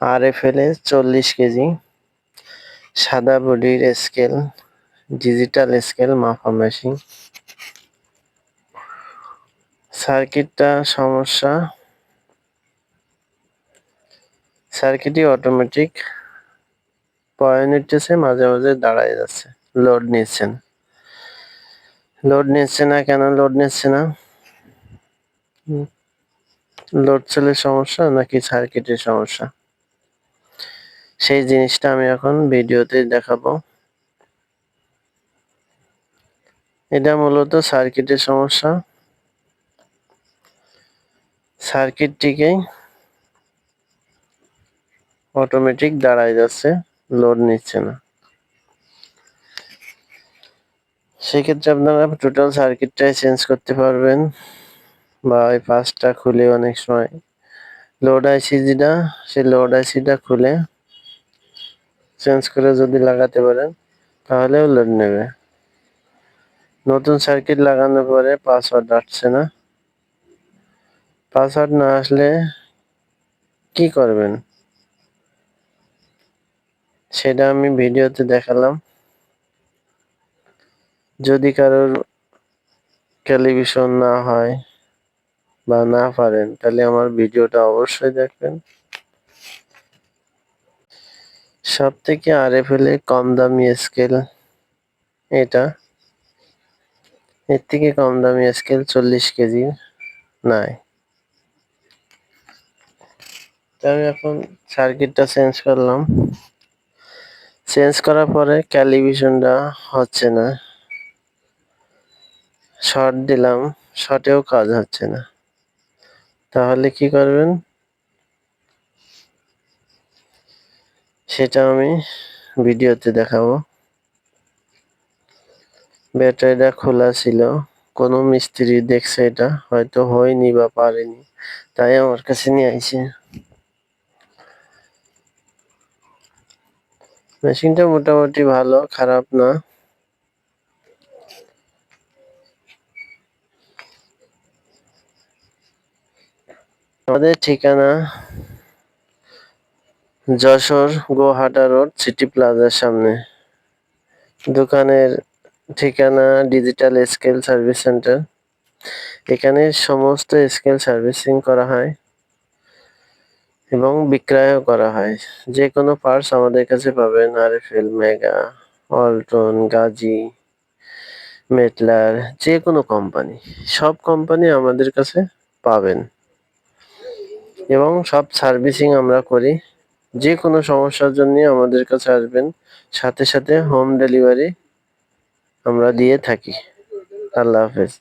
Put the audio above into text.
RFL 40 KG, সাদা বডির scale, digital scale মাপা মেশিন। সার্কিটটা সমস্যা, সার্কিটই অটোমেটিক পয়েন্ট নিতেছে, মাঝে মাঝে দাঁড়ায় যাচ্ছে, লোড নিচ্ছে না। কেন লোড নিচ্ছে না? লোড সেলের সমস্যা নাকি সার্কিটের সমস্যা? সেই জিনিসটা আমি এখন ভিডিওতে দেখাবো। এটা মূলত সার্কিটের সমস্যা। সার্কিটটিকে অটোমেটিক দাঁড়ায় যাচ্ছে, লোড নিচ্ছে না। সেক্ষেত্রে আপনারা টোটাল সার্কিটটাই চেঞ্জ করতে পারবেন, বা এই পাঁচটা খুলে অনেক সময় লোড আইসিটা, সেই লোড আইসিটা খুলে চেঞ্জ করে যদি লাগাতে পারেন তাহলেও লোড নেবে। নতুন সার্কিট লাগানোর পরে পাসওয়ার্ড আসছে না। পাসওয়ার্ড না আসলে কি করবেন সেটা আমি ভিডিওতে দেখালাম। যদি কারোর ক্যালিব্রেশন না হয় বা না পারেন তাহলে আমার ভিডিওটা অবশ্যই দেখবেন। সব থেকে RFL কম দামি স্কেল এটা, এর থেকে কম দামি স্কেল 40 কেজি নাই। তো আমি এখন সার্কিটটা চেঞ্জ করলাম। চেঞ্জ করার পরে ক্যালিব্রেশনটা হচ্ছে না। শর্ট দিলাম, শর্টেও কাজ হচ্ছে না। তাহলে কি করবেন সেটা আমি ভিডিওতে দেখাবো। ব্যাটারিটা খোলা ছিল, কোনো মিস্ত্রি দেখছে এটা, হয়তো হয়নি বা পারেনি, তাই আমার কাছে নিয়ে আইছে। মেশিনটা মোটামুটি ভালো, খারাপ না। আমাদের ঠিকানা যশোর গোহাটা রোড, সিটি প্লাজার সামনে। দোকানের ঠিকানা ডিজিটাল স্কেল সার্ভিস সেন্টার। এখানে সমস্ত স্কেল সার্ভিসিং করা হয় এবং বিক্রয়ও করা হয়। যে কোনো পার্টস আমাদের কাছে পাবেন। RFL, মেগা, ওয়ালটন, গাজী, মেটলার, যে কোনো কোম্পানি, সব কোম্পানি আমাদের কাছে পাবেন এবং সব সার্ভিসিং আমরা করি। যে কোনো সমস্যার জন্য আমাদের কাছে আসবেন, সাথে সাথে হোম ডেলিভারি আমরা দিয়ে থাকি। আল্লাহ হাফেজ।